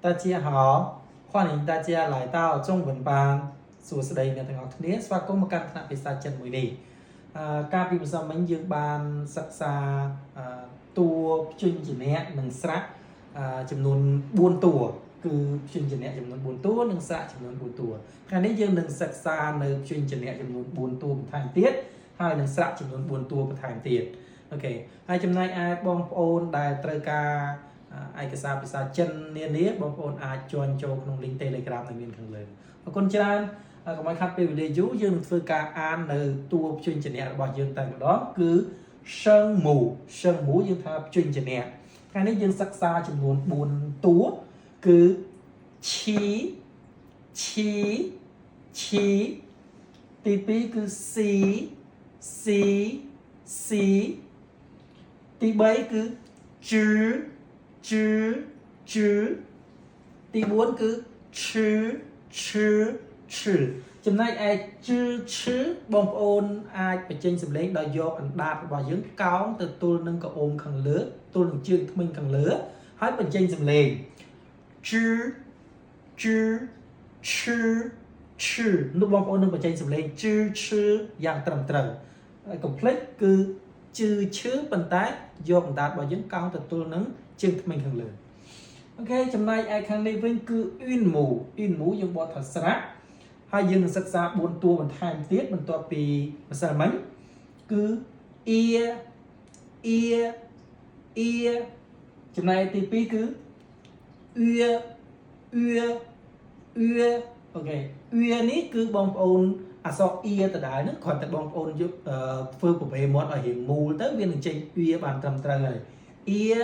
大家好，欢迎大家来到中文班。សួស្តីអ្នកទាំងអស់គ្នាស្វាគមន៍មកកាន់ថ្នាក់ភាសាចិនមួយនេះកាលពីម្សិលមិញយើងបានសិក្សាតួព្យញ្ជនៈនិងស្រៈចំនួន4តួគឺព្យញ្ជនៈចំនួន4តួនិងស្រៈចំនួន4តួថ្ងៃនេះយើងនឹងសិក្សានៅព្យញ្ជនៈចំនួន4តួបន្ថែមទៀតហើយនឹងស្រៈចំនួន4តួបន្ថែមទៀតអូខេហើយចំណែកឯបងប្អូនដែលត្រូវការឯកសារភាសាចិននានាបងប្អូនអាចជន់ចូលក្នុង link Telegram ដែលមានខាងលើអរគុណច្រើនកុំឲ្យខាត់ពេលវេលាយូរយើងនឹងធ្វើការអាននៅតួព្យញ្ជនៈរបស់យើងតែម្ដងគឺសឹងមូយើងថាព្យញ្ជនៈថ្ងៃនេះយើងសិក្សាចំនួន4តួគឺឈីទី2គឺស៊ីទី3គឺជឺទី4គឺឈឺចំណែកឯជឺបងប្អូនអាចបញ្ចេញសំឡេងដោយយកអណ្ដាតរបស់យើងកោងទៅទល់នឹងក្អមខាងលើទល់នឹងជើងធ្មេញខាងលើហើយបញ្ចេញសំឡេងជឺនោះបងប្អូននឹងបញ្ចេញសំឡេងជឺយ៉ាងត្រឹមត្រូវហើយកុំភ្លេចគឺជឺឈឺប៉ុន្តែយកអណ្ដាតរបស់យើងកោងទៅទល់នឹងជើងធ្មេញខាងលើអូខេចំណែកឯខាងនេះវិញគឺអ៊ីនមូយើងបកថាស្រៈហើយយើងនឹងសិក្សា4តួបន្ថែមទៀតបន្ទាប់ពីម្សិលមិញគឺអ៊ីចំណែកទី2គឺអ៊ឺអូខេអ៊ឺនេះគឺបងប្អូនអក្សរអ៊ីដដែលហ្នឹងគ្រាន់តែបងប្អូនយកធ្វើប្រភេទមាត់ឲ្យរៀងមូលទៅវានឹងចេញអ៊ឺបានត្រឹមត្រូវហើយអ៊ឺ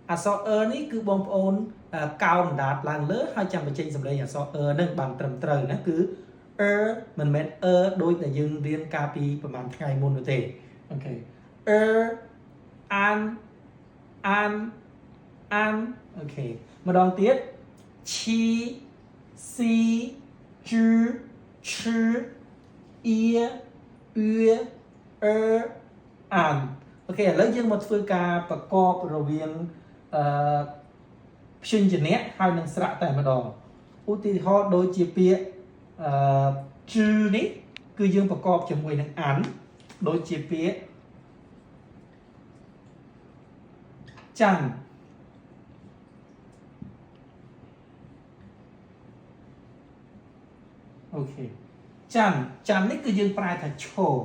អក្សរនេះគឺបងប្អូនកោងអណ្ដាតឡើងលើហើយចាំបញ្ចេញសំឡេងអក្សរហ្នឹងបានត្រឹមត្រូវណាគឺមិនមែនដូចដែលយើងរៀនកាលពីប្រហែលថ្ងៃមុននោះទេអូខេអានអូខេម្ដងទៀតឈីស៊ីជឺឈឺអ៊ីអានអូខេឥឡូវយើងមកធ្វើការប្រកបរវាងព្យញ្ជនៈហើយនឹងស្រៈតែម្ដងឧទាហរណ៍ដូចជាពាក្យជឺនេះគឺយើងប្រកបជាមួយនឹងអានដូចជាពាក្យចាន់អូខេចាន់នេះគឺយើងប្រែថាឈរ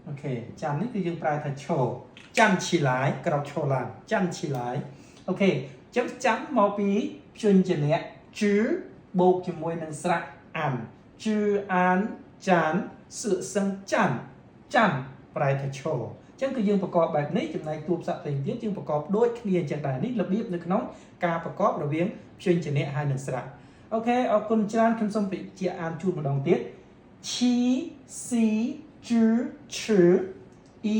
អូខេចាំនេះគឺយើងប្រើថាឈរចាំឈីឡាយក្រោកឈរឡើងចាំឈីឡាយអូខេចាំមកពីព្យញ្ជនៈជឺបូកជាមួយនឹងស្រៈអានជឺអានចានសឺសឹងចាំប្រែថាឈរអញ្ចឹងគឺយើងប្រកបបែបនេះចំណែកតួផ្សព្ទផ្សេងទៀតយើងប្រកបដូចគ្នាអញ្ចឹងដែរនេះរបៀបនៅក្នុងការប្រកបរវាងព្យញ្ជនៈហើយនិងស្រៈអូខេអរគុណច្រើនខ្ញុំសូមបញ្ជាក់អានជូនម្ដងទៀតឈីស៊ីជឺឈឺអ៊ី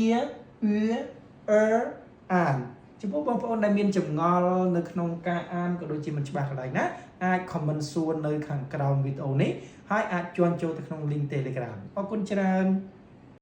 អានចំពោះបងប្អូនដែលមានចម្ងល់នៅក្នុងការអានក៏ដូចជាមិនច្បាស់កន្លែងណាអាច comment សួរនៅខាងក្រោមវីដេអូនេះហើយអាចជន់ចូលទៅក្នុង link Telegram អរគុណច្រើន